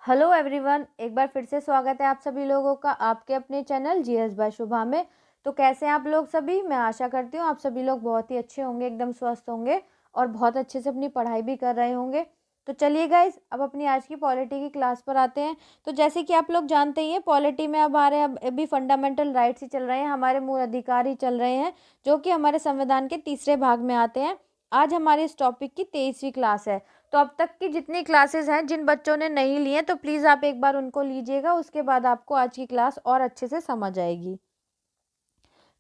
Hello everyone, एक बार फिर से स्वागत है आप सभी लोगों का आपके अपने चैनल जीएस बाय शुभा में। तो कैसे हैं आप लोग सभी? मैं आशा करती हूँ आप सभी लोग बहुत ही अच्छे होंगे, एकदम स्वस्थ होंगे और बहुत अच्छे से अपनी पढ़ाई भी कर रहे होंगे। तो चलिए गाइज, अब अपनी आज की पॉलिटी की क्लास पर आते हैं। तो जैसे कि आप लोग जानते ही हैं, पॉलिटी में अब आ रहे हैं, अब अभी फंडामेंटल राइट्स ही चल रहे हैं, हमारे मूल अधिकार ही चल रहे हैं, जो कि हमारे संविधान के तीसरे भाग में आते हैं। आज हमारी इस टॉपिक की 23वीं क्लास है। तो अब तक की जितनी क्लासेस हैं, जिन बच्चों ने नहीं ली हैं तो प्लीज़ आप एक बार उनको लीजिएगा, उसके बाद आपको आज की क्लास और अच्छे से समझ आएगी।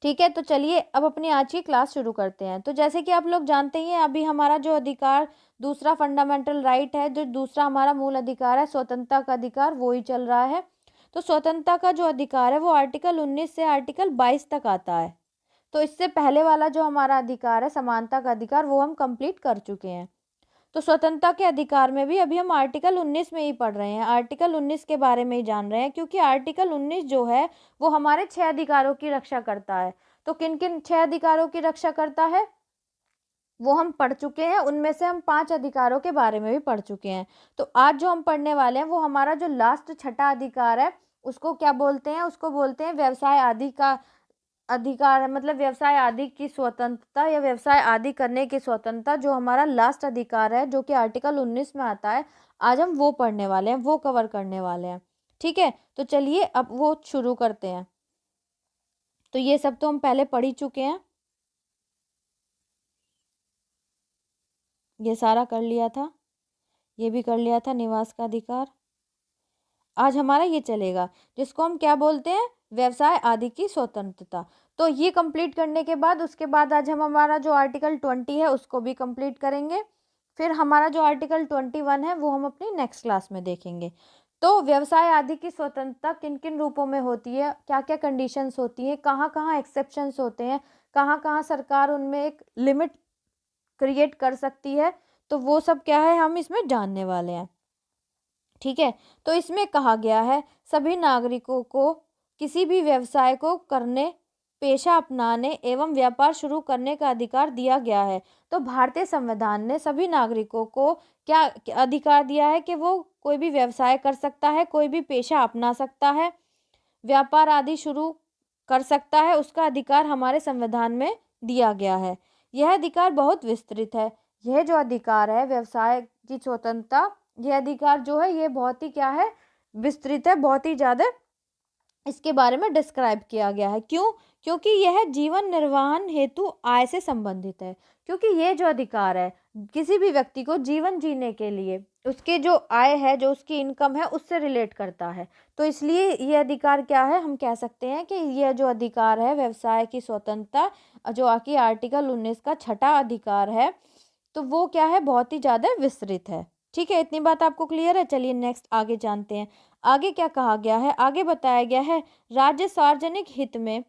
ठीक है, तो चलिए अब अपनी आज की क्लास शुरू करते हैं। तो जैसे कि आप लोग जानते ही हैं, अभी हमारा जो अधिकार दूसरा फंडामेंटल राइट है, जो दूसरा हमारा मूल अधिकार है, स्वतंत्रता का अधिकार, वो ही चल रहा है। तो स्वतंत्रता का जो अधिकार है वो आर्टिकल 19 से आर्टिकल 22 तक आता है। तो इससे पहले वाला जो हमारा अधिकार है, समानता का अधिकार, वो हम कंप्लीट कर चुके हैं। तो स्वतंत्रता के अधिकार में भी अभी हम आर्टिकल 19 में ही पढ़ रहे हैं, आर्टिकल 19 के बारे में ही जान रहे हैं, क्योंकि आर्टिकल 19 जो है वो हमारे 6 अधिकारों की रक्षा करता है। तो किन किन 6 अधिकारों की रक्षा करता है वो हम पढ़ चुके हैं, उनमें से हम 5 अधिकारों के बारे में भी पढ़ चुके हैं। तो आज जो हम पढ़ने वाले हैं वो हमारा जो लास्ट छठा अधिकार है, उसको क्या बोलते हैं? उसको बोलते हैं व्यवसाय आदि का अधिकार है, मतलब व्यवसाय आदि की स्वतंत्रता या व्यवसाय आदि करने की स्वतंत्रता, जो हमारा लास्ट अधिकार है, जो कि आर्टिकल 19 में आता है। आज हम वो पढ़ने वाले हैं, वो कवर करने वाले हैं। ठीक है, तो चलिए अब वो शुरू करते हैं। तो ये सब तो हम पहले पढ़ ही चुके हैं, ये सारा कर लिया था, ये भी कर लिया था, निवास का अधिकार। आज हमारा ये चलेगा, जिसको हम क्या बोलते हैं? व्यवसाय आदि की स्वतंत्रता। तो ये कंप्लीट करने के बाद, उसके बाद आज हम हमारा जो आर्टिकल 20 है उसको भी कंप्लीट करेंगे। फिर हमारा जो आर्टिकल 21 है वो हम अपनी नेक्स्ट क्लास में देखेंगे। तो व्यवसाय आदि की स्वतंत्रता किन किन रूपों में होती है, क्या क्या कंडीशंस होती हैं, कहाँ कहाँ एक्सेप्शंस होते हैं, कहाँ कहाँ सरकार उनमें एक लिमिट क्रिएट कर सकती है, तो वो सब क्या है हम इसमें जानने वाले हैं। ठीक है, तो इसमें कहा गया है सभी नागरिकों को किसी भी व्यवसाय को करने, पेशा अपनाने एवं व्यापार शुरू करने का अधिकार दिया गया है। तो भारतीय संविधान ने सभी नागरिकों को क्या अधिकार दिया है कि वो कोई भी व्यवसाय कर सकता है, कोई भी पेशा अपना सकता है, व्यापार आदि शुरू कर सकता है, उसका अधिकार हमारे संविधान में दिया गया है। यह अधिकार बहुत विस्तृत है। यह जो अधिकार है व्यवसाय की स्वतंत्रता, ये अधिकार जो है ये बहुत ही क्या है, विस्तृत है, बहुत ही ज़्यादा इसके बारे में डिस्क्राइब किया गया है। क्यों? क्योंकि यह जीवन निर्वाहन हेतु आय से संबंधित है। क्योंकि ये जो अधिकार है किसी भी व्यक्ति को जीवन जीने के लिए उसके जो आय है, जो उसकी इनकम है, उससे रिलेट करता है। तो इसलिए ये अधिकार क्या है, हम कह सकते हैं कि यह जो अधिकार है व्यवसाय की स्वतंत्रता, जो कि आर्टिकल 19 का छठा अधिकार है, तो वो क्या है, बहुत ही ज़्यादा विस्तृत है। ठीक है, इतनी बात आपको क्लियर है? चलिए नेक्स्ट आगे जानते हैं। आगे क्या कहा गया है? आगे बताया गया है राज्य सार्वजनिक हित में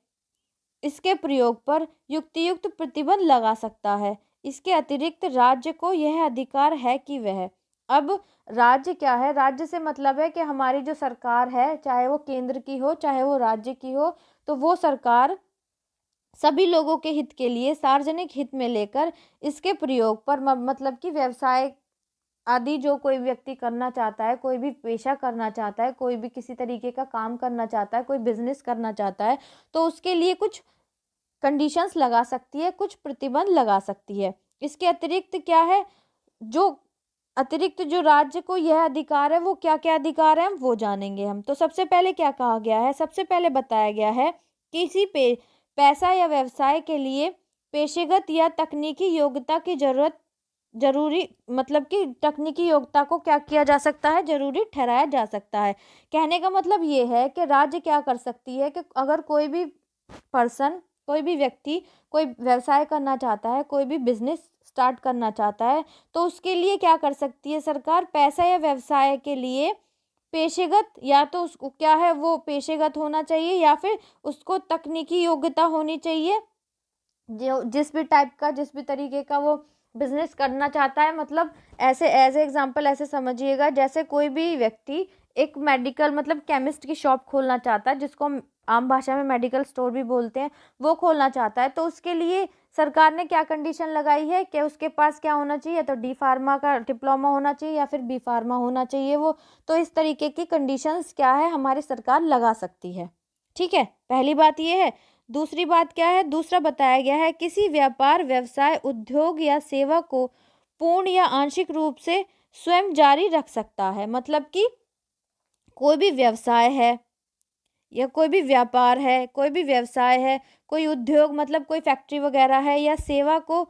इसके प्रयोग पर युक्तियुक्त प्रतिबंध लगा सकता है। इसके अतिरिक्त राज्य को यह अधिकार है कि वह, अब राज्य क्या है? राज्य से मतलब है कि हमारी जो सरकार है, चाहे वो केंद्र की हो चाहे वो राज्य की हो, तो वो सरकार सभी लोगों के हित के लिए सार्वजनिक हित में लेकर इसके प्रयोग पर मतलब कि व्यवसाय आदि जो कोई व्यक्ति करना चाहता है, कोई भी पेशा करना चाहता है, कोई भी किसी तरीके का काम करना चाहता है, कोई बिजनेस करना चाहता है, तो उसके लिए कुछ कंडीशंस लगा सकती है, कुछ प्रतिबंध लगा सकती है। इसके अतिरिक्त क्या है, जो अतिरिक्त जो राज्य को यह अधिकार है, वो क्या क्या अधिकार है हम वो जानेंगे हम। तो सबसे पहले क्या कहा गया है? सबसे पहले बताया गया है किसी पैसा या व्यवसाय के लिए पेशेगत या तकनीकी योग्यता की जरूरी, मतलब कि तकनीकी योग्यता को क्या किया जा सकता है, जरूरी ठहराया जा सकता है। कहने का मतलब ये है कि राज्य क्या कर सकती है कि अगर कोई भी पर्सन, कोई भी व्यक्ति कोई व्यवसाय करना चाहता है, कोई भी बिजनेस स्टार्ट करना चाहता है, तो उसके लिए क्या कर सकती है सरकार? पैसा या व्यवसाय के लिए पेशेगत, या तो उसको क्या है वो पेशेगत होना चाहिए, या फिर उसको तकनीकी योग्यता होनी चाहिए, जो जिस भी टाइप का, जिस भी तरीके का वो बिजनेस करना चाहता है। मतलब ऐसे एज एग्जांपल ऐसे समझिएगा, जैसे कोई भी व्यक्ति एक मेडिकल मतलब केमिस्ट की शॉप खोलना चाहता है, जिसको हम आम भाषा में मेडिकल स्टोर भी बोलते हैं, वो खोलना चाहता है, तो उसके लिए सरकार ने क्या कंडीशन लगाई है कि उसके पास क्या होना चाहिए, तो डी फार्मा का डिप्लोमा होना चाहिए या फिर बी फार्मा होना चाहिए वो। तो इस तरीके की कंडीशंस क्या है हमारी सरकार लगा सकती है। ठीक है, पहली बात ये है। दूसरी बात क्या है, दूसरा बताया गया है, किसी व्यापार, व्यवसाय, उद्योग या सेवा को पूर्ण या आंशिक रूप से स्वयं जारी रख सकता है। मतलब कि कोई भी व्यवसाय है या कोई भी व्यापार है, कोई भी व्यवसाय है, कोई उद्योग मतलब कोई फैक्ट्री वगैरह है, या सेवा को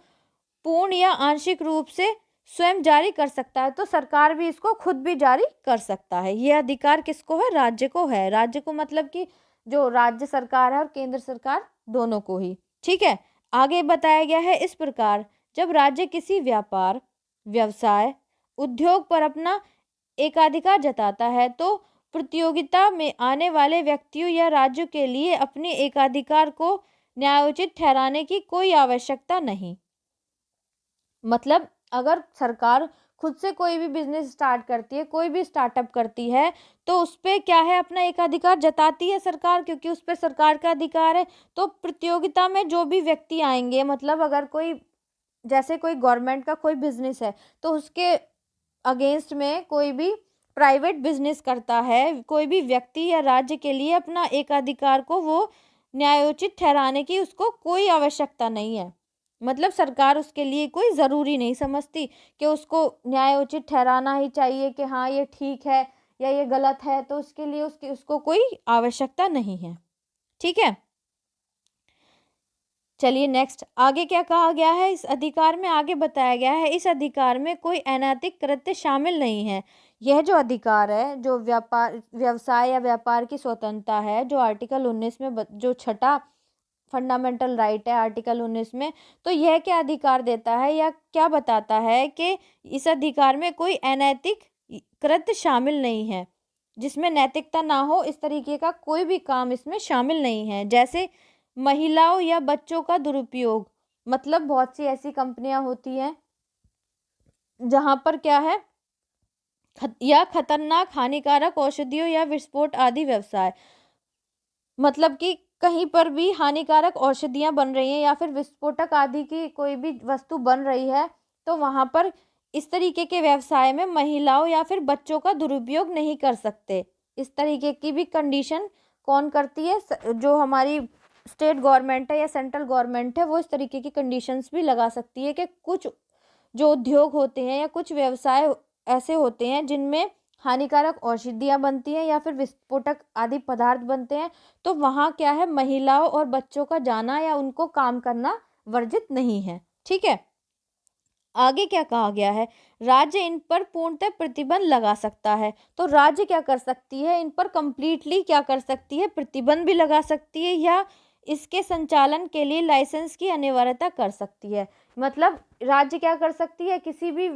पूर्ण या आंशिक रूप से स्वयं जारी कर सकता है, तो सरकार भी इसको खुद भी जारी कर सकता है। ये अधिकार किसको है, राज्य को है। राज्य को मतलब कि जो राज्य सरकार है और केंद्र सरकार दोनों को ही। ठीक है, आगे बताया गया है इस प्रकार, जब राज्य किसी व्यापार, व्यवसाय, उद्योग पर अपना एकाधिकार जताता है तो प्रतियोगिता में आने वाले व्यक्तियों या राज्यों के लिए अपने एकाधिकार को न्यायोचित ठहराने की कोई आवश्यकता नहीं। मतलब अगर सरकार खुद से कोई भी बिजनेस स्टार्ट करती है, कोई भी स्टार्टअप करती है, तो उस पर क्या है, अपना एकाधिकार जताती है सरकार, क्योंकि उस पर सरकार का अधिकार है। तो प्रतियोगिता में जो भी व्यक्ति आएंगे, मतलब अगर कोई, जैसे कोई गवर्नमेंट का कोई बिजनेस है, तो उसके अगेंस्ट में कोई भी प्राइवेट बिजनेस करता है, कोई भी व्यक्ति या राज्य के लिए अपना एकाधिकार को वो न्यायोचित ठहराने की उसको कोई आवश्यकता नहीं है। मतलब सरकार उसके लिए कोई ज़रूरी नहीं समझती कि उसको न्यायोचित ठहराना ही चाहिए कि हाँ ये ठीक है या ये गलत है, तो उसके लिए उसको कोई आवश्यकता नहीं है। ठीक है, चलिए नेक्स्ट, आगे क्या कहा गया है इस अधिकार में, आगे बताया गया है, इस अधिकार में कोई अनैतिक कृत्य शामिल नहीं है। यह जो अधिकार है, जो व्यापार, व्यवसाय या व्यापार की स्वतंत्रता है, जो आर्टिकल 19 में जो छठा फंडामेंटल राइट है आर्टिकल 19 में, तो यह क्या अधिकार देता है या क्या बताता है कि इस अधिकार में कोई अनैतिक कृत्य शामिल नहीं है, जिसमें नैतिकता ना हो, इस तरीके का कोई भी काम इसमें शामिल नहीं है। जैसे महिलाओं या बच्चों का दुरुपयोग, मतलब बहुत सी ऐसी कंपनियां होती हैं जहां पर क्या है, या खतरनाक हानिकारक औषधियों या विस्फोट आदि व्यवसाय, मतलब कि कहीं पर भी हानिकारक औषधियां बन रही हैं या फिर विस्फोटक आदि की कोई भी वस्तु बन रही है, तो वहां पर इस तरीके के व्यवसाय में महिलाओं या फिर बच्चों का दुरुपयोग नहीं कर सकते। इस तरीके की भी कंडीशन कौन करती है, जो हमारी स्टेट गवर्नमेंट है या सेंट्रल गवर्नमेंट है, वो इस तरीके की कंडीशंस भी लगा सकती है कि कुछ जो उद्योग होते हैं या कुछ व्यवसाय ऐसे होते हैं जिनमें हानिकारक औषधियाँ बनती हैं या फिर विस्फोटक आदि पदार्थ बनते हैं, तो वहाँ क्या है, महिलाओं और बच्चों का जाना या उनको काम करना वर्जित नहीं है। ठीक है, आगे क्या कहा गया है, राज्य इन पर पूर्णतः प्रतिबंध लगा सकता है। तो राज्य क्या कर सकती है, इन पर कंप्लीटली क्या कर सकती है, प्रतिबंध भी लगा सकती है, या इसके संचालन के लिए लाइसेंस की अनिवार्यता कर सकती है। मतलब राज्य क्या कर सकती है, किसी भी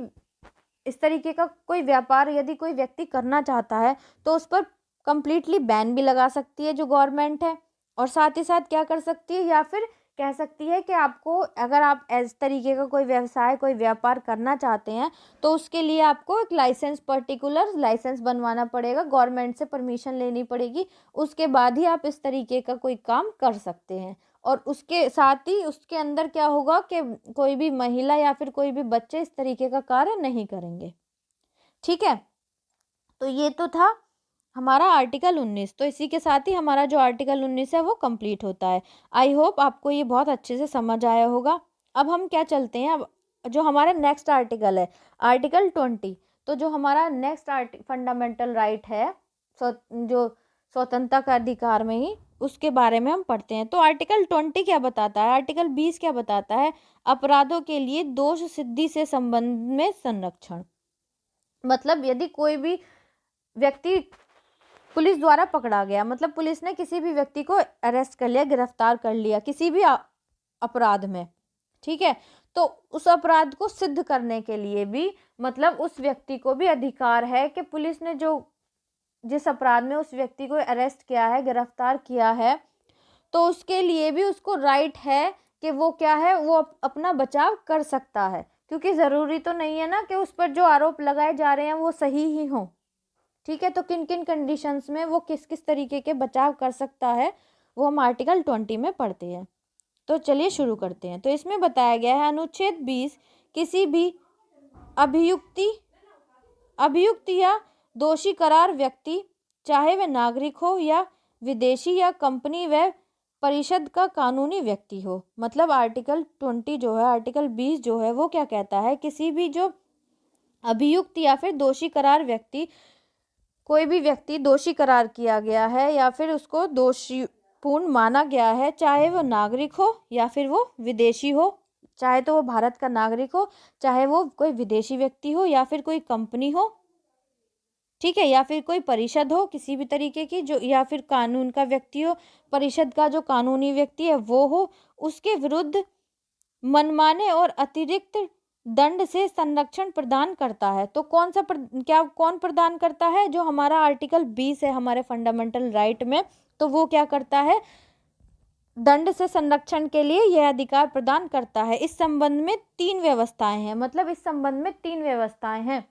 इस तरीके का कोई व्यापार यदि कोई व्यक्ति करना चाहता है, तो उस पर कंप्लीटली बैन भी लगा सकती है जो गवर्नमेंट है, और साथ ही साथ क्या कर सकती है, या फिर कह सकती है कि आपको, अगर आप इस तरीके का कोई व्यवसाय, कोई व्यापार करना चाहते हैं, तो उसके लिए आपको एक लाइसेंस, पर्टिकुलर लाइसेंस बनवाना पड़ेगा, गवर्नमेंट से परमिशन लेनी पड़ेगी, उसके बाद ही आप इस तरीके का कोई काम कर सकते हैं। और उसके साथ ही उसके अंदर क्या होगा कि कोई भी महिला या फिर कोई भी बच्चे इस तरीके का कार्य नहीं करेंगे। ठीक है, तो ये तो था हमारा आर्टिकल 19। तो इसी के साथ ही हमारा जो आर्टिकल 19 है वो कंप्लीट होता है। आई होप आपको ये बहुत अच्छे से समझ आया होगा। अब हम क्या चलते हैं, अब जो हमारा नेक्स्ट आर्टिकल है, आर्टिकल 20। तो जो हमारा नेक्स्ट फंडामेंटल राइट है, जो स्वतंत्रता का अधिकार में ही, उसके बारे में हम पढ़ते हैं। तो आर्टिकल 20 क्या बताता है, आर्टिकल 20 क्या बताता है, अपराधों के लिए दोष सिद्धि से संबंध में संरक्षण। मतलब यदि कोई भी व्यक्ति पुलिस द्वारा पकड़ा गया, मतलब पुलिस ने किसी भी व्यक्ति को अरेस्ट कर लिया, गिरफ्तार कर लिया किसी भी अपराध में, ठीक है, तो उस अपराध को सिद्ध करने के लिए भी, मतलब उस व्यक्ति को भी अधिकार है कि पुलिस ने जो जिस अपराध में उस व्यक्ति को अरेस्ट किया है, गिरफ्तार किया है, तो उसके लिए भी उसको राइट है कि वो क्या है, वो अपना बचाव कर सकता है, क्योंकि ज़रूरी तो नहीं है ना कि उस पर जो आरोप लगाए जा रहे हैं वो सही ही हों। ठीक है, तो किन किन कंडीशंस में वो किस किस तरीके के बचाव कर सकता है, वो हम आर्टिकल 20 में पढ़ते हैं। तो चलिए शुरू करते हैं। तो इसमें बताया गया है अनुच्छेद 20 किसी भी अभियुक्त या दोषी करार व्यक्ति, चाहे वह नागरिक हो या विदेशी या कंपनी व परिषद का कानूनी व्यक्ति हो। मतलब आर्टिकल 20 जो है, आर्टिकल 20 जो है वो क्या कहता है, किसी भी जो अभियुक्त या फिर दोषी करार व्यक्ति, कोई भी व्यक्ति दोषी करार किया गया है या फिर उसको दोषी पूर्ण माना गया है, चाहे वो नागरिक हो या फिर वो विदेशी हो, चाहे तो वो भारत का नागरिक हो, चाहे वो कोई विदेशी व्यक्ति हो या फिर कोई कंपनी हो, ठीक है, या फिर कोई परिषद हो किसी भी तरीके की जो, या फिर कानून का व्यक्ति हो, परिषद का जो कानूनी व्यक्ति है वो हो, उसके विरुद्ध मनमाने और अतिरिक्त दंड से संरक्षण प्रदान करता है। तो कौन प्रदान करता है? जो हमारा आर्टिकल 20 है हमारे फंडामेंटल राइट में, तो वो क्या करता है? दंड से संरक्षण के लिए यह अधिकार प्रदान करता है। इस संबंध में 3 व्यवस्थाएं हैं। मतलब इस संबंध में 3 व्यवस्थाएं हैं।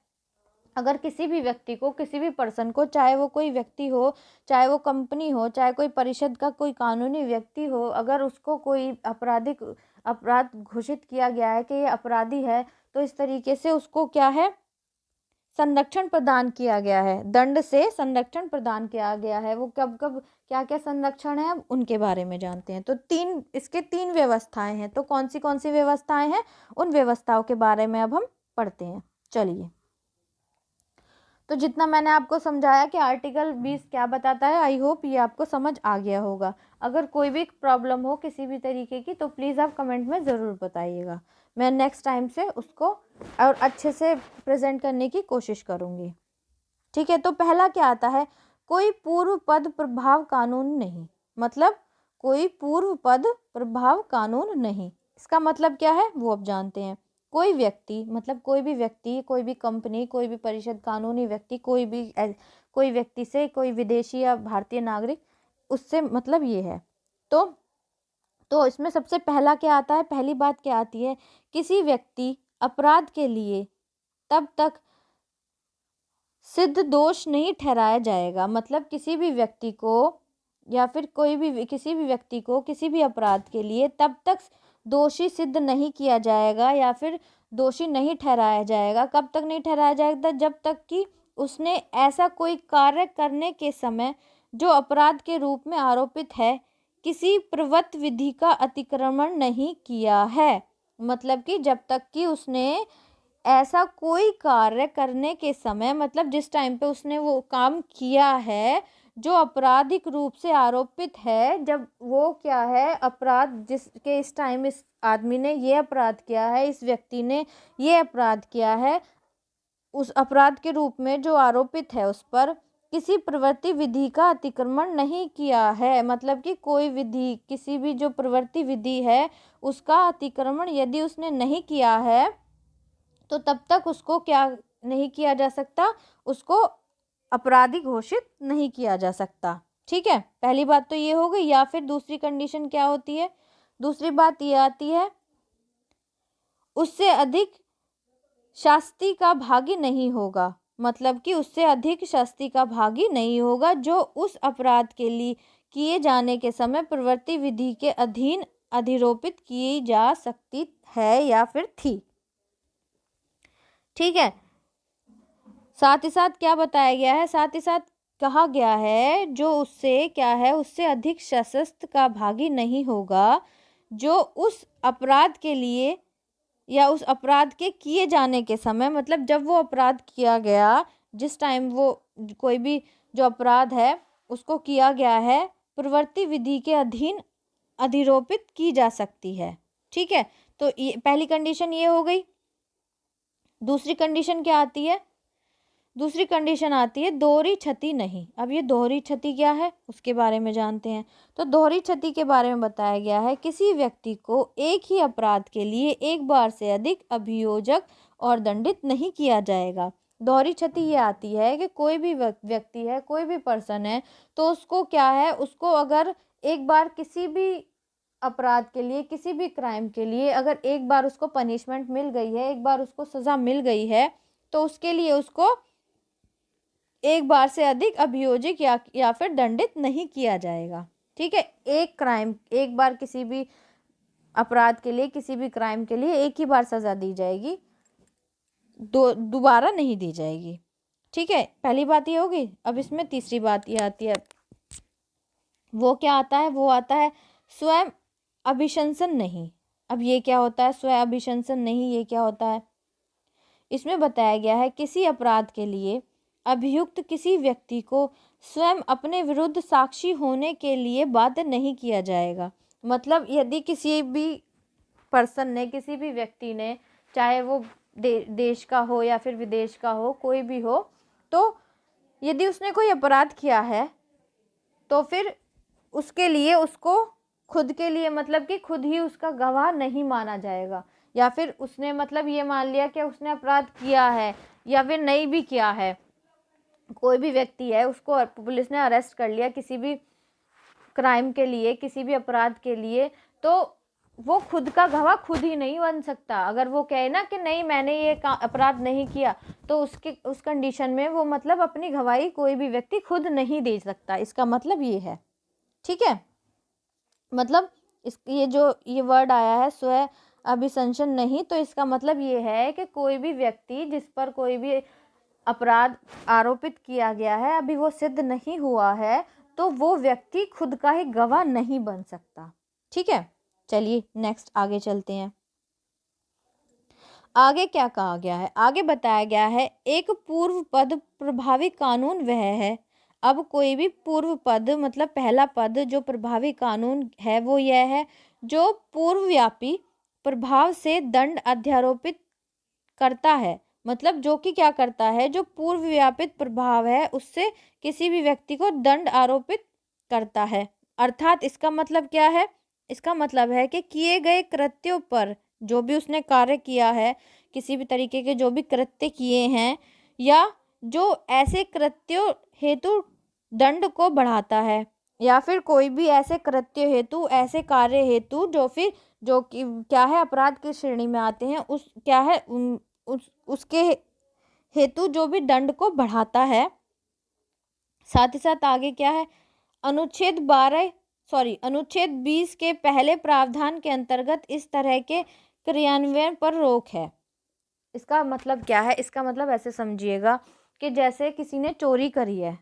अगर किसी भी व्यक्ति को, किसी भी पर्सन को, चाहे वो कोई व्यक्ति हो, चाहे वो कंपनी हो, चाहे कोई परिषद का कोई कानूनी व्यक्ति हो, अगर उसको कोई अपराध घोषित किया गया है कि ये अपराधी है, तो इस तरीके से उसको क्या है, संरक्षण प्रदान किया गया है, दंड से संरक्षण प्रदान किया गया है। वो कब कब क्या क्या संरक्षण है, अब उनके बारे में जानते हैं। तो इसके 3 व्यवस्थाएं हैं। तो कौन सी व्यवस्थाएं हैं, उन व्यवस्थाओं के बारे में अब हम पढ़ते हैं। चलिए, तो जितना मैंने आपको समझाया कि आर्टिकल 20 क्या बताता है, आई होप ये आपको समझ आ गया होगा। अगर कोई भी प्रॉब्लम हो किसी भी तरीके की तो प्लीज़ आप कमेंट में ज़रूर बताइएगा। मैं नेक्स्ट टाइम से उसको और अच्छे से प्रेजेंट करने की कोशिश करूँगी। ठीक है, तो पहला क्या आता है, कोई पूर्व पद प्रभाव कानून नहीं। मतलब कोई पूर्व पद प्रभाव कानून नहीं, इसका मतलब क्या है वो अब जानते हैं। कोई व्यक्ति, मतलब कोई भी व्यक्ति, कोई भी कंपनी, कोई भी परिषद, कानूनी व्यक्ति, कोई व्यक्ति से, कोई विदेशी या भारतीय नागरिक, उससे मतलब ये है। तो इसमें सबसे पहला क्या आता है, पहली बात क्या आती है, किसी व्यक्ति अपराध के लिए तब तक सिद्ध दोष नहीं ठहराया जाएगा। मतलब किसी भी व्यक्ति को या फिर किसी भी व्यक्ति को किसी भी अपराध के लिए तब तक दोषी सिद्ध नहीं किया जाएगा या फिर दोषी नहीं ठहराया जाएगा। कब तक नहीं ठहराया जाएगा? जब तक कि उसने ऐसा कोई कार्य करने के समय जो अपराध के रूप में आरोपित है किसी प्रवृत्त विधि का अतिक्रमण नहीं किया है। मतलब कि जब तक कि उसने ऐसा कोई कार्य करने के समय, मतलब जिस टाइम पे उसने वो काम किया है जो आपराधिक रूप से आरोपित है, जब वो क्या है अपराध जिसके इस टाइम इस आदमी ने ये अपराध किया है, इस व्यक्ति ने ये अपराध किया है, उस अपराध के रूप में जो आरोपित है उस पर किसी प्रवृत्ति विधि का अतिक्रमण नहीं किया है। मतलब कि कोई विधि, किसी भी जो प्रवृत्ति विधि है उसका अतिक्रमण यदि उसने नहीं किया है तो तब तक उसको क्या नहीं किया जा सकता, उसको अपराधी घोषित नहीं किया जा सकता। ठीक है, पहली बात तो ये हो गई। या फिर दूसरी कंडीशन क्या होती है, दूसरी बात ये आती है, उससे अधिक शास्ति का भागी नहीं होगा। मतलब कि उससे अधिक शास्ति का भागी नहीं होगा जो उस अपराध के लिए किए जाने के समय प्रवृत्ति विधि के अधीन अधिरोपित की जा सकती है या फिर थी। ठीक है, साथ ही साथ क्या बताया गया है, साथ ही साथ कहा गया है जो उससे क्या है, उससे अधिक सशस्त्र का भागी नहीं होगा जो उस अपराध के लिए या उस अपराध के किए जाने के समय, मतलब जब वो अपराध किया गया, जिस टाइम वो कोई भी जो अपराध है उसको किया गया है, प्रवृत्ति विधि के अधीन अधिरोपित की जा सकती है। ठीक है, तो ये पहली कंडीशन ये हो गई। दूसरी कंडीशन क्या आती है, दूसरी कंडीशन आती है दोहरी क्षति नहीं। अब ये दोहरी क्षति क्या है उसके बारे में जानते हैं। तो दोहरी क्षति के बारे में बताया गया है, किसी व्यक्ति को एक ही अपराध के लिए एक बार से अधिक अभियोजक और दंडित नहीं किया जाएगा। दोहरी क्षति ये आती है कि कोई भी व्यक्ति है, कोई भी पर्सन है, तो उसको क्या है, उसको अगर एक बार किसी भी अपराध के लिए, किसी भी क्राइम के लिए अगर एक बार उसको पनिशमेंट मिल गई है, एक बार उसको सज़ा मिल गई है, तो उसके लिए उसको एक बार से अधिक अभियोजित या फिर दंडित नहीं किया जाएगा। ठीक है, एक क्राइम, एक बार किसी भी अपराध के लिए, किसी भी क्राइम के लिए एक ही बार सजा दी जाएगी, दोबारा नहीं दी जाएगी। ठीक है, पहली बात ये होगी। अब इसमें तीसरी बात ये आती है, वो क्या आता है, वो आता है स्वयं अभिशंसन नहीं। अब ये क्या होता है स्वयं अभिशंसन नहीं, ये क्या होता है? इसमें बताया गया है किसी अपराध के लिए अभियुक्त किसी व्यक्ति को स्वयं अपने विरुद्ध साक्षी होने के लिए बाध्य नहीं किया जाएगा। मतलब यदि किसी भी पर्सन ने, किसी भी व्यक्ति ने, चाहे वो देश का हो या फिर विदेश का हो, कोई भी हो, तो यदि उसने कोई अपराध किया है तो फिर उसके लिए उसको खुद के लिए, मतलब कि खुद ही उसका गवाह नहीं माना जाएगा। या फिर उसने मतलब ये मान लिया कि उसने अपराध किया है या फिर नहीं भी किया है, कोई भी व्यक्ति है, उसको पुलिस ने अरेस्ट कर लिया किसी भी क्राइम के लिए, किसी भी अपराध के लिए, तो वो खुद का गवाह खुद ही नहीं बन सकता। अगर वो कहे ना कि नहीं मैंने ये अपराध नहीं किया, तो उस कंडीशन में वो मतलब अपनी गवाही कोई भी व्यक्ति खुद नहीं दे सकता। इसका मतलब ये है। ठीक है, मतलब ये वर्ड आया है स्वयं अभिशंसन नहीं, तो इसका मतलब ये है कि कोई भी व्यक्ति जिस पर कोई भी अपराध आरोपित किया गया है, अभी वो सिद्ध नहीं हुआ है, तो वो व्यक्ति खुद का ही गवाह नहीं बन सकता। ठीक है, चलिए नेक्स्ट आगे चलते हैं। आगे क्या कहा गया है? आगे बताया गया है एक पूर्व पद प्रभावी कानून वह है। अब कोई भी पूर्व पद मतलब पहला पद जो प्रभावी कानून है वो यह है जो पूर्वव्यापी प्रभाव से दंड अध्यारोपित करता है। मतलब जो कि क्या करता है, जो पूर्व व्यापित प्रभाव है उससे किसी भी व्यक्ति को दंड आरोपित करता है। अर्थात इसका मतलब क्या है? इसका मतलब है कि किए गए कृत्यों पर, जो भी उसने कार्य किया है, किसी भी तरीके के जो भी कृत्य किए हैं, या जो ऐसे कृत्यों हेतु दंड को बढ़ाता है, या फिर कोई भी ऐसे कृत्य हेतु, ऐसे कार्य हेतु जो फिर जो कि क्या है अपराध की श्रेणी में आते हैं, उस क्या है उसके हेतु जो भी दंड को बढ़ाता है। साथ ही साथ आगे क्या है, अनुच्छेद 20 के पहले प्रावधान के अंतर्गत इस तरह के क्रियान्वयन पर रोक है। इसका मतलब क्या है? इसका मतलब ऐसे समझिएगा कि जैसे किसी ने चोरी करी है,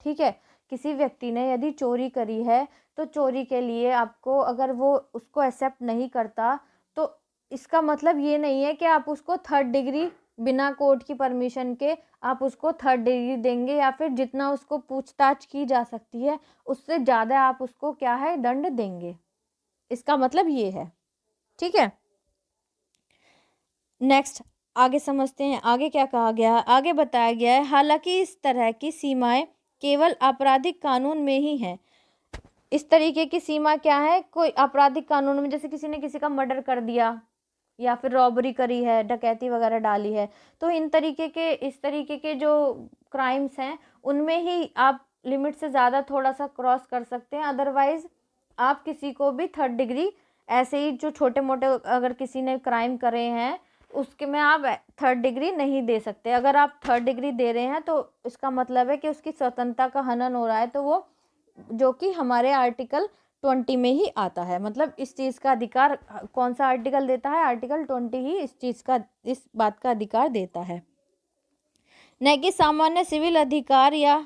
ठीक है, किसी व्यक्ति ने यदि चोरी करी है, तो चोरी के लिए आपको, अगर वो उसको एक्सेप्ट नहीं करता, तो इसका मतलब ये नहीं है कि आप उसको थर्ड डिग्री बिना कोर्ट की परमिशन के आप उसको थर्ड डिग्री देंगे, या फिर जितना उसको पूछताछ की जा सकती है उससे ज़्यादा आप उसको क्या है दंड देंगे। इसका मतलब ये है। ठीक है, नेक्स्ट आगे समझते हैं। आगे क्या कहा गया है? आगे बताया गया है हालांकि इस तरह की सीमाएं केवल आपराधिक कानून में ही हैं। इस तरीके की सीमा क्या है? कोई आपराधिक कानून में, जैसे किसी ने किसी का मर्डर कर दिया या फिर रॉबरी करी है, डकैती वगैरह डाली है, तो इस तरीके के जो क्राइम्स हैं उनमें ही आप लिमिट से ज़्यादा थोड़ा सा क्रॉस कर सकते हैं। अदरवाइज आप किसी को भी थर्ड डिग्री, ऐसे ही जो छोटे मोटे अगर किसी ने क्राइम करे हैं उसके में आप थर्ड डिग्री नहीं दे सकते। अगर आप थर्ड डिग्री दे रहे हैं तो इसका मतलब है कि उसकी स्वतंत्रता का हनन हो रहा है, तो वो जो कि हमारे आर्टिकल 20 में ही आता है। मतलब इस चीज़ का अधिकार कौन सा आर्टिकल देता है? आर्टिकल 20 ही इस बात का अधिकार देता है, न कि सामान्य सिविल अधिकार या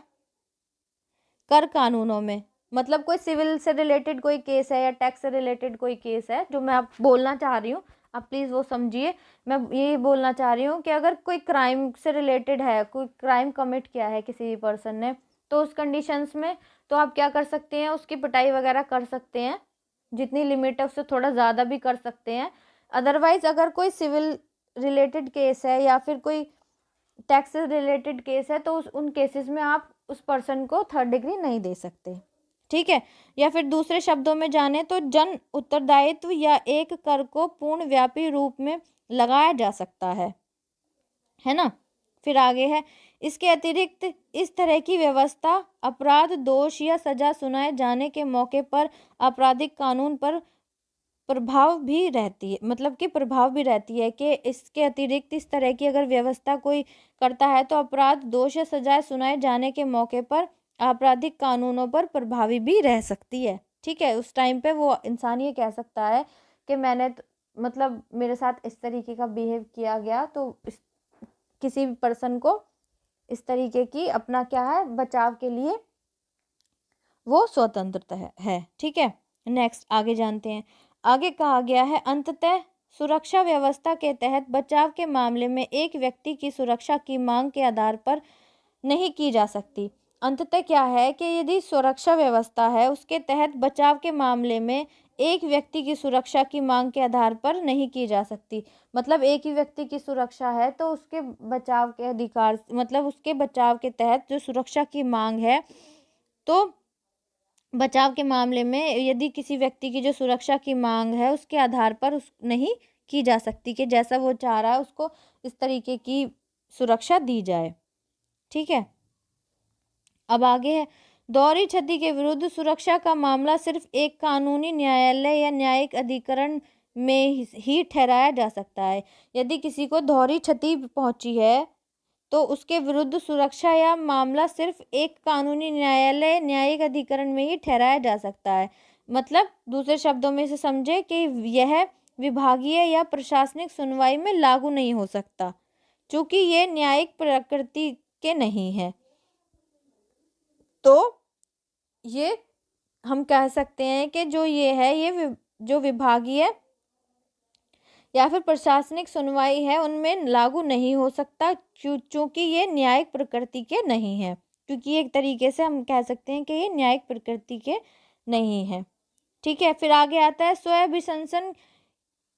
कर कानूनों में। मतलब कोई सिविल से रिलेटेड कोई केस है या टैक्स से रिलेटेड कोई केस है, जो मैं आप बोलना चाह रही हूँ, आप प्लीज़ वो समझिए। मैं ये बोलना चाह रही हूँ कि अगर कोई क्राइम से रिलेटेड है, कोई क्राइम कमिट किया है किसी भी पर्सन ने, तो उस कंडीशंस में तो आप क्या कर सकते हैं, उसकी पिटाई वगैरह कर सकते हैं, जितनी लिमिट है उससे थोड़ा ज़्यादा भी कर सकते हैं। अदरवाइज अगर कोई सिविल रिलेटेड केस है या फिर कोई टैक्स से रिलेटेड केस है, तो उन केसेस में आप उस पर्सन को थर्ड डिग्री नहीं दे सकते। ठीक है, या फिर दूसरे शब्दों में जाने तो जन उत्तरदायित्व या एक कर को पूर्ण व्यापी रूप में लगाया जा सकता है ना। फिर आगे है, इसके अतिरिक्त इस तरह की व्यवस्था अपराध दोष या सजा सुनाए जाने के मौके पर आपराधिक कानून पर प्रभाव भी रहती है, मतलब कि प्रभाव भी रहती है कि इसके अतिरिक्त इस तरह की अगर व्यवस्था कोई करता है तो अपराध दोष या सजाएं सुनाए जाने के मौके पर आपराधिक कानूनों पर प्रभावी भी रह सकती है। ठीक है, उस टाइम पे वो इंसान ये कह सकता है कि मैंने मतलब मेरे साथ इस तरीके का बिहेव किया गया, तो किसी भी पर्सन को इस तरीके की अपना क्या है बचाव के लिए वो स्वतंत्रता है। ठीक है, नेक्स्ट आगे जानते हैं। आगे कहा गया है, अंततः सुरक्षा व्यवस्था के तहत बचाव के मामले में एक व्यक्ति की सुरक्षा की मांग के आधार पर नहीं की जा सकती। अंततः क्या है कि यदि सुरक्षा व्यवस्था है उसके तहत बचाव के मामले में एक व्यक्ति की सुरक्षा की मांग के आधार पर नहीं की जा सकती। मतलब एक ही व्यक्ति की सुरक्षा है तो उसके बचाव के अधिकार मतलब उसके बचाव के तहत जो सुरक्षा की मांग है, तो बचाव के मामले में यदि किसी व्यक्ति की जो सुरक्षा की मांग है उसके आधार पर उस नहीं की जा सकती कि जैसा वो चाह रहा है उसको इस तरीके की सुरक्षा दी जाए। ठीक है, अब आगे है, दोहरी क्षति के विरुद्ध सुरक्षा का मामला सिर्फ एक कानूनी न्यायालय या न्यायिक अधिकरण में ही ठहराया जा सकता है। यदि किसी को दोहरी क्षति पहुंची है तो उसके विरुद्ध सुरक्षा या मामला सिर्फ एक कानूनी न्यायालय न्यायिक अधिकरण में ही ठहराया जा सकता है। मतलब दूसरे शब्दों में से समझे कि यह विभागीय या प्रशासनिक सुनवाई में लागू नहीं हो सकता, क्योंकि ये न्यायिक प्रकृति के नहीं है। तो ये हम कह सकते हैं कि जो ये है ये जो विभागीय या फिर प्रशासनिक सुनवाई है उनमें लागू नहीं हो सकता, क्योंकि ये न्यायिक प्रकृति के नहीं है। क्योंकि एक तरीके से हम कह सकते हैं कि ये न्यायिक प्रकृति के नहीं है। ठीक है, फिर आगे आता है, स्वअभिशंसन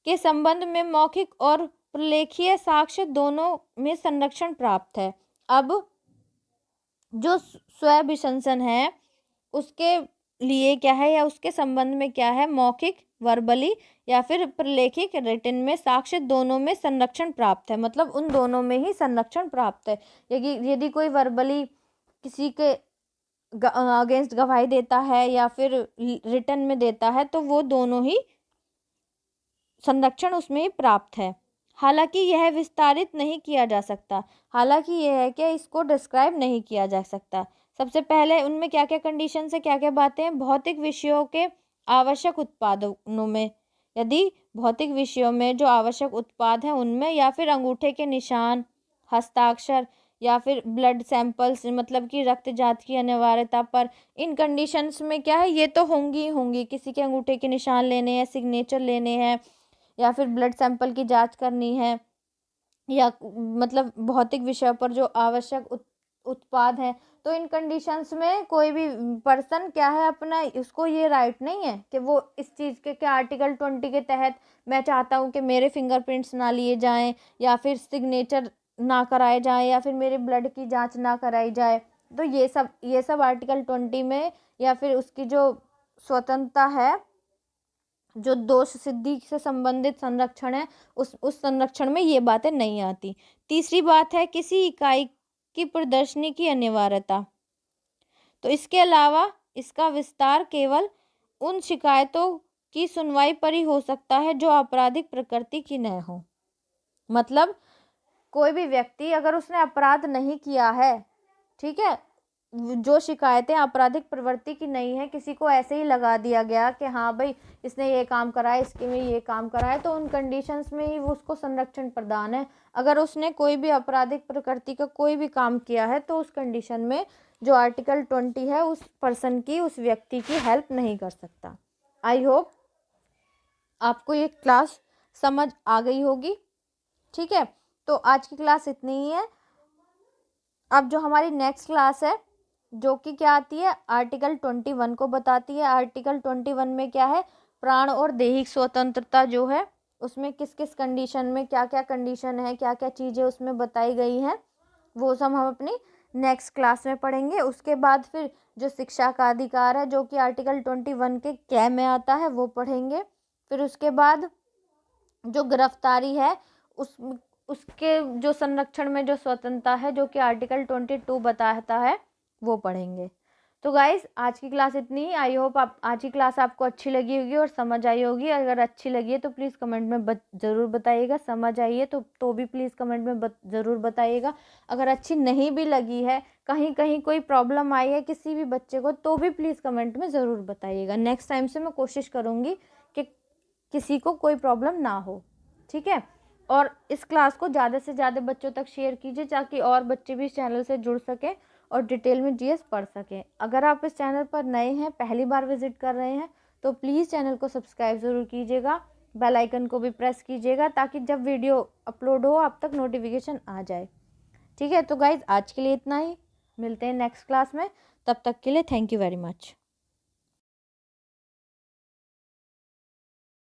के संबंध में मौखिक और प्रलेखीय साक्ष्य दोनों में संरक्षण प्राप्त है। अब जो स्वअभिशंसन है उसके लिए क्या है या उसके संबंध में क्या है, मौखिक वर्बली या फिर प्रलेखित रिटन में साक्ष्य दोनों में संरक्षण प्राप्त है। मतलब उन दोनों में ही संरक्षण प्राप्त है। यदि कोई वर्बली किसी के अगेंस्ट गवाही देता है या फिर रिटन में देता है तो वो दोनों ही संरक्षण उसमें ही प्राप्त है। हालांकि यह विस्तारित नहीं किया जा सकता। हालांकि यह है कि इसको डिस्क्राइब नहीं किया जा सकता। सबसे पहले उनमें क्या क्या कंडीशन है, क्या क्या बातें हैं, भौतिक विषयों के आवश्यक उत्पादों में, यदि भौतिक विषयों में जो आवश्यक उत्पाद हैं उनमें, या फिर अंगूठे के निशान, हस्ताक्षर या फिर ब्लड सैंपल्स मतलब कि रक्त जांच की अनिवार्यता पर। इन कंडीशंस में क्या है, ये तो होंगी ही होंगी, किसी के अंगूठे के निशान लेने हैं, सिग्नेचर लेने हैं या फिर ब्लड सैंपल की जांच करनी है, या मतलब भौतिक विषय पर जो आवश्यक उत्पाद हैं। तो इन कंडीशंस में कोई भी पर्सन क्या है अपना उसको ये राइट नहीं है कि वो इस चीज़ के क्या आर्टिकल 20 के तहत मैं चाहता हूँ कि मेरे फिंगरप्रिंट्स ना लिए जाएं या फिर सिग्नेचर ना कराए जाएं या फिर मेरे ब्लड की जांच ना कराई जाए। तो ये सब आर्टिकल 20 में या फिर उसकी जो स्वतंत्रता है, जो दोष सिद्धि से संबंधित संरक्षण है, उस संरक्षण में ये बातें नहीं आती। तीसरी बात है किसी इकाई की प्रदर्शनी की अनिवार्यता। तो इसके अलावा इसका विस्तार केवल उन शिकायतों की सुनवाई पर ही हो सकता है जो आपराधिक प्रकृति की न हो। मतलब कोई भी व्यक्ति अगर उसने अपराध नहीं किया है, ठीक है, जो शिकायतें आपराधिक प्रवृत्ति की नहीं है, किसी को ऐसे ही लगा दिया गया कि हाँ भाई इसने ये काम करा है, इसके में ये काम करा है, तो उन कंडीशंस में ही वो उसको संरक्षण प्रदान है। अगर उसने कोई भी आपराधिक प्रकृति का कोई भी काम किया है तो उस कंडीशन में जो आर्टिकल 20 है उस पर्सन की उस व्यक्ति की हेल्प नहीं कर सकता। आई होप आपको ये क्लास समझ आ गई होगी। ठीक है, तो आज की क्लास इतनी ही है। अब जो हमारी नेक्स्ट क्लास है जो कि क्या आती है, आर्टिकल 21 को बताती है। आर्टिकल 21 में क्या है, प्राण और दैहिक स्वतंत्रता जो है उसमें किस किस कंडीशन में क्या क्या कंडीशन है, क्या क्या चीज़ें उसमें बताई गई हैं, वो सब हम अपनी नेक्स्ट क्लास में पढ़ेंगे। उसके बाद फिर जो शिक्षा का अधिकार है जो कि आर्टिकल 21 के क्या में आता है वो पढ़ेंगे। फिर उसके बाद जो गिरफ्तारी है उसके जो संरक्षण में जो स्वतंत्रता है जो कि आर्टिकल 22 बताता है वो पढ़ेंगे। तो गाइस आज की क्लास इतनी ही। आई होप आप आज की क्लास आपको अच्छी लगी होगी और समझ आई होगी। अगर अच्छी लगी है तो प्लीज़ कमेंट में ज़रूर बताइएगा। समझ आई है तो भी प्लीज़ कमेंट में ज़रूर बताइएगा। अगर अच्छी नहीं भी लगी है, कहीं कहीं कोई प्रॉब्लम आई है किसी भी बच्चे को, तो भी प्लीज़ कमेंट में ज़रूर बताइएगा। नेक्स्ट टाइम से मैं कोशिश करूँगी कि किसी को कोई प्रॉब्लम ना हो, ठीक है। और इस क्लास को ज़्यादा से ज़्यादा बच्चों तक शेयर कीजिए ताकि और बच्चे भी इस चैनल से जुड़ सकें और डिटेल में जीएस पढ़ सकें। अगर आप इस चैनल पर नए हैं, पहली बार विजिट कर रहे हैं, तो प्लीज़ चैनल को सब्सक्राइब ज़रूर कीजिएगा, बेल आइकन को भी प्रेस कीजिएगा ताकि जब वीडियो अपलोड हो आप तक नोटिफिकेशन आ जाए, ठीक है। तो गाइज़ आज के लिए इतना ही, मिलते हैं नेक्स्ट क्लास में। तब तक के लिए थैंक यू वेरी मच।